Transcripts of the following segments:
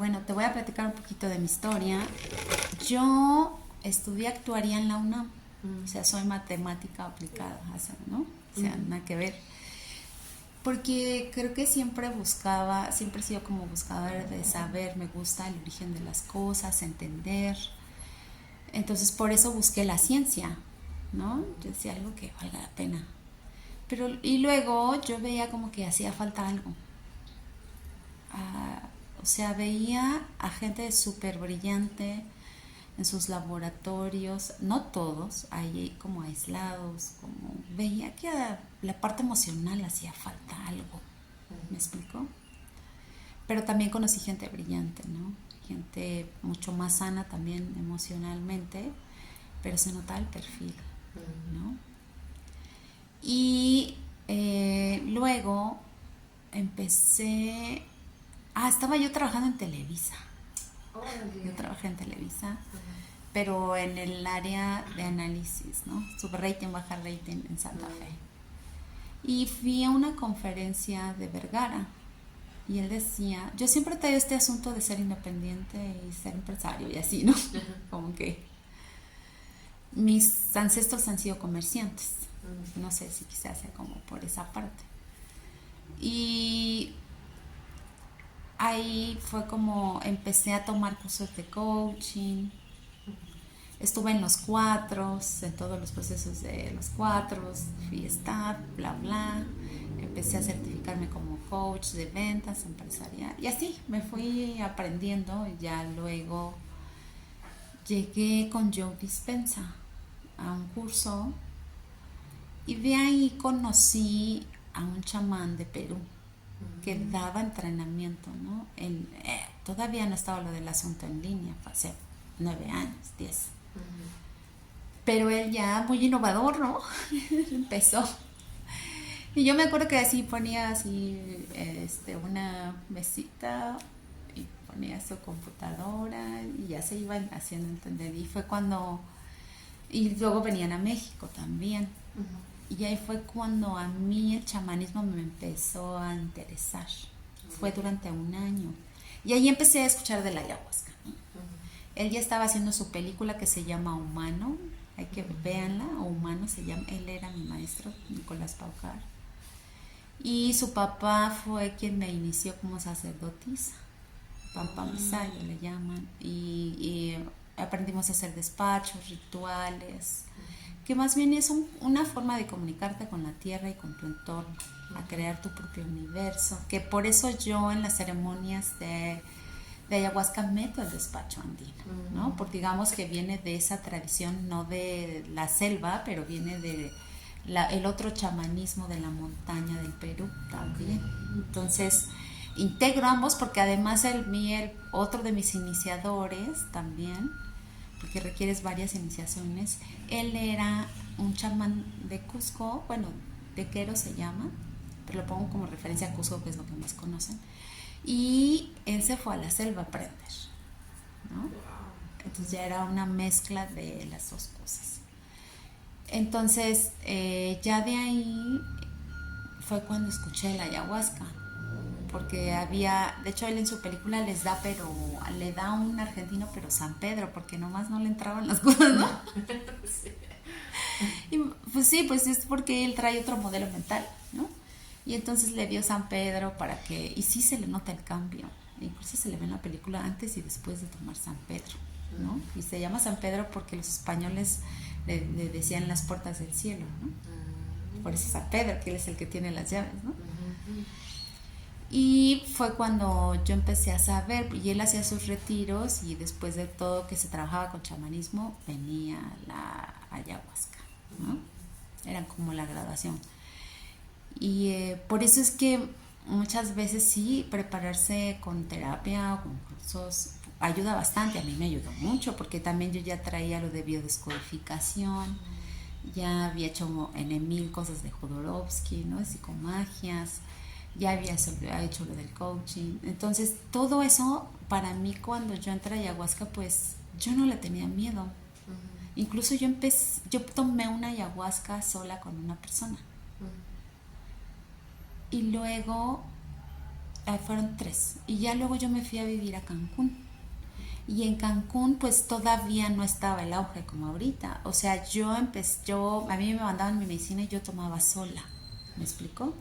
Bueno, te voy a platicar un poquito de mi historia. Yo estudié actuaría en la UNAM, o sea, soy matemática aplicada, ¿no? O sea, nada que ver. Porque creo que siempre he sido como buscadora de saber, me gusta el origen de las cosas, entender. Entonces por eso busqué la ciencia, ¿no? Yo decía algo que valga la pena. Y luego yo veía como que hacía falta algo. Ah, o sea, veía a gente súper brillante en sus laboratorios, no todos, ahí como aislados, como veía que a la parte emocional hacía falta algo, ¿me explico? Pero también conocí gente brillante, ¿no? Gente mucho más sana también emocionalmente, pero se notaba el perfil, ¿no? Y luego empecé. Estaba yo trabajando en Televisa. Yo trabajé en Televisa, pero en el área de análisis, ¿no? Subrating, baja rating en Santa Fe. Y fui a una conferencia de Vergara y él decía, yo siempre he tenido este asunto de ser independiente y ser empresario y así, ¿no? Como que mis ancestros han sido comerciantes. No sé si quizás sea como por esa parte. Y ahí fue como empecé a tomar cursos de coaching. Estuve en los cuatros, en todos los procesos de los cuatros, fui staff, bla, bla. Empecé a certificarme como coach de ventas empresarial. Y así me fui aprendiendo. Y ya luego llegué con Joe Dispensa a un curso. Y de ahí conocí a un chamán de Perú que daba entrenamiento, ¿no? Todavía no estaba lo del asunto en línea, hace 9 años, 10. Pero él ya muy innovador, ¿no? Empezó. Y yo me acuerdo que así ponía una mesita y ponía su computadora y ya se iban haciendo entender. Y fue cuando. Y luego venían a México también. Y ahí fue cuando a mí el chamanismo me empezó a interesar. Fue durante un año. Y ahí empecé a escuchar de la ayahuasca, ¿no? Él ya estaba haciendo su película que se llama Humano. Hay que véanla, Humano se llama. Él era mi maestro, Nicolás Paucar. Y su papá fue quien me inició como sacerdotisa. Pampa Misayo le llaman. Y aprendimos a hacer despachos, rituales, que más bien es una forma de comunicarte con la tierra y con tu entorno, a crear tu propio universo, que por eso yo en las ceremonias de ayahuasca meto el despacho andino, ¿no? Porque digamos que viene de esa tradición, no de la selva, pero viene de el otro chamanismo de la montaña del Perú también. Entonces integro ambos porque además otro de mis iniciadores también, porque requieres varias iniciaciones. Él era un chamán de Cusco, bueno, de Quero se llama, pero lo pongo como referencia a Cusco, que es lo que más conocen. Y él se fue a la selva a aprender, ¿no? Entonces ya era una mezcla de las dos cosas. Entonces, ya de ahí fue cuando escuché la ayahuasca, porque de hecho él en su película le da un argentino, pero San Pedro, porque nomás no le entraban las cosas, ¿no? Sí. Y pues sí, pues es porque él trae otro modelo mental, ¿no? Y entonces le dio San Pedro y sí se le nota el cambio, incluso se le ve en la película antes y después de tomar San Pedro, ¿no? Y se llama San Pedro porque los españoles le decían las puertas del cielo, ¿no? Por eso San Pedro, que él es el que tiene las llaves, ¿no? Y fue cuando yo empecé a saber, y él hacía sus retiros y después de todo que se trabajaba con chamanismo, venía la ayahuasca, ¿no? Era como la graduación. Y por eso es que muchas veces sí, prepararse con terapia o con cursos ayuda bastante. A mí me ayudó mucho porque también yo ya traía lo de biodescodificación, ya había hecho en Emil cosas de Jodorowsky, ¿no? De psicomagias, ya había hecho lo del coaching. Entonces todo eso para mí, cuando yo entré a ayahuasca, pues yo no le tenía miedo. Incluso yo tomé una ayahuasca sola con una persona. Y luego fueron 3. Y ya luego yo me fui a vivir a Cancún. Y en Cancún pues todavía no estaba el auge como ahorita. O sea, a mí me mandaban mi medicina y yo tomaba sola. ¿Me explico?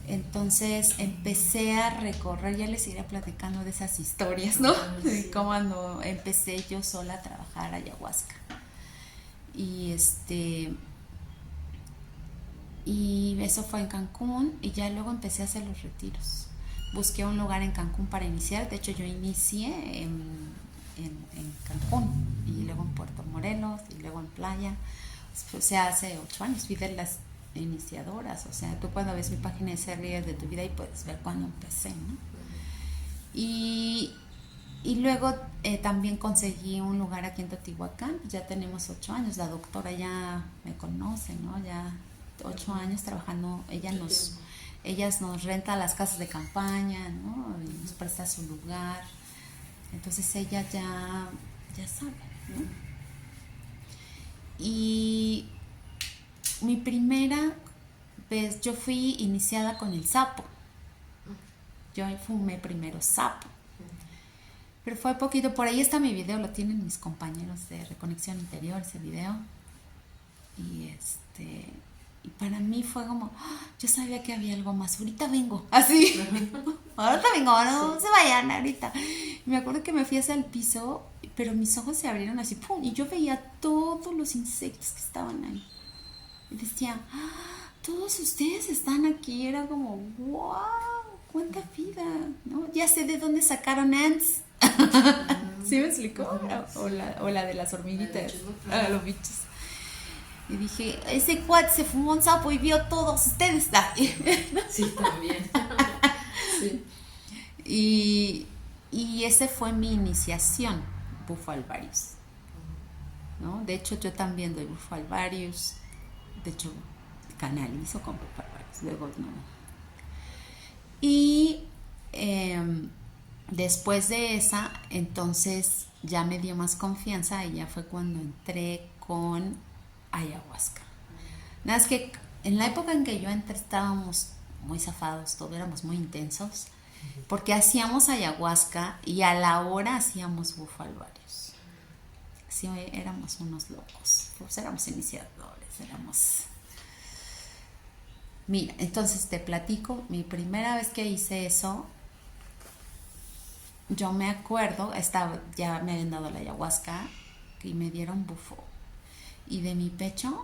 Entonces empecé a recorrer, ya les iré platicando de esas historias, ¿no? De cómo empecé yo sola a trabajar ayahuasca. Y y eso fue en Cancún y ya luego empecé a hacer los retiros. Busqué un lugar en Cancún para iniciar, de hecho yo inicié en Cancún y luego en Puerto Morelos y luego en Playa. O sea, hace 8 años fui de las iniciadoras, o sea, tú cuando ves mi página de Series de tu vida y puedes ver cuándo empecé, ¿no? Y luego también conseguí un lugar aquí en Teotihuacán, ya tenemos 8 años, la doctora ya me conoce, ¿no? Ya 8 años trabajando, ella nos renta las casas de campaña, ¿no? Y nos presta su lugar, entonces ella ya sabe, ¿no? Y mi primera vez, yo fui iniciada con el sapo. Yo fumé primero sapo. Pero fue poquito, por ahí está mi video, lo tienen mis compañeros de Reconexión Interior, ese video. Y y para mí fue como, yo sabía que había algo más, ahorita vengo, así. Ahorita vengo, no se vayan ahorita. Me acuerdo que me fui hacia el piso, pero mis ojos se abrieron así, ¡pum! Y yo veía todos los insectos que estaban ahí. Y decía, todos ustedes están aquí. Era como, wow, cuánta vida, ¿no? Ya sé de dónde sacaron ants. ¿Sí me explicó? O la de las hormiguitas, los bichos. Y dije, ese cuate se fumó un sapo y vio todos ustedes. Sí, también. Sí. Y ese fue mi iniciación, Bufo alvarius, ¿no? De hecho, yo también doy Bufo alvarius. De hecho, canalizo con Bufo alvarius. Luego no. Y después de esa, entonces ya me dio más confianza y ya fue cuando entré con ayahuasca. Nada, es que en la época en que yo entré estábamos muy zafados, todos éramos muy intensos, porque hacíamos ayahuasca y a la hora hacíamos Bufo alvarius. Sí, éramos unos locos, pues éramos iniciadores, Mira, entonces te platico, mi primera vez que hice eso, yo me acuerdo, ya me habían dado la ayahuasca y me dieron bufo. Y de mi pecho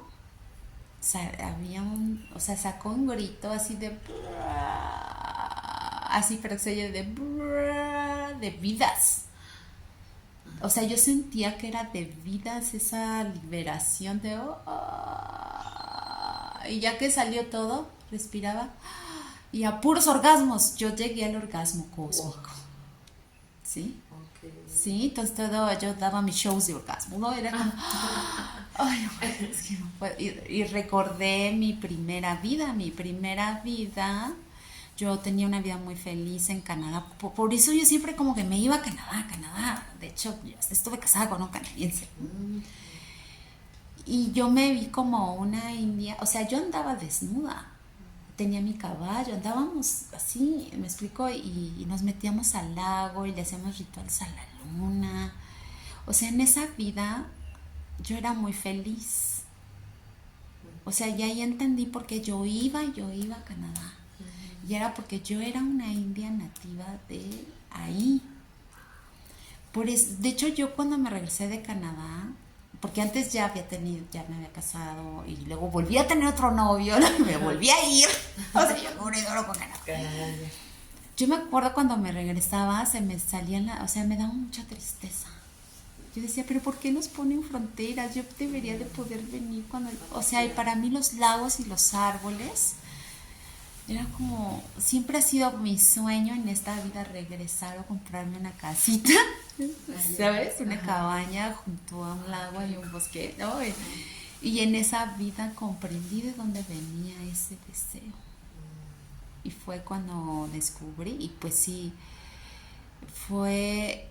sacó un grito así de así, pero se oye de vidas. O sea, yo sentía que era de vidas, esa liberación de y ya que salió todo, respiraba y a puros orgasmos yo llegué al orgasmo cósmico. ¿Sí? Okay. Sí, entonces yo daba mis shows de orgasmo, ¿no? Era como ay, es que no puedo. Y recordé mi primera vida. Yo tenía una vida muy feliz en Canadá. Por eso yo siempre como que me iba a Canadá. De hecho, yo estuve casada con un canadiense. Y yo me vi como una india. O sea, yo andaba desnuda. Tenía mi caballo. Andábamos así, me explico. Y nos metíamos al lago y le hacíamos rituales a la luna. O sea, en esa vida yo era muy feliz. O sea, ya ahí entendí por qué yo iba a Canadá. Y era porque yo era una india nativa de ahí. Por eso, de hecho, yo cuando me regresé de Canadá, porque antes ya me había casado y luego volví a tener otro novio, me volví a ir. O sea, yo cobré oro con Canadá. Yo me acuerdo cuando me regresaba, se me salía me daba mucha tristeza. Yo decía, pero ¿por qué nos ponen fronteras? Yo debería de poder venir y para mí los lagos y los árboles era como, siempre ha sido mi sueño en esta vida regresar o comprarme una casita, ¿sabes? Una cabaña junto a un lago y un bosque, ¿no? Y en esa vida comprendí de dónde venía ese deseo. Y fue cuando descubrí, y pues sí, fue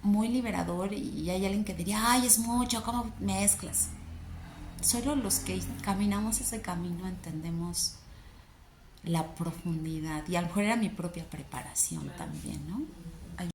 muy liberador. Y hay alguien que diría, ay, es mucho, ¿cómo mezclas? Solo los que caminamos ese camino entendemos la profundidad. Y a lo mejor era mi propia preparación también, ¿no?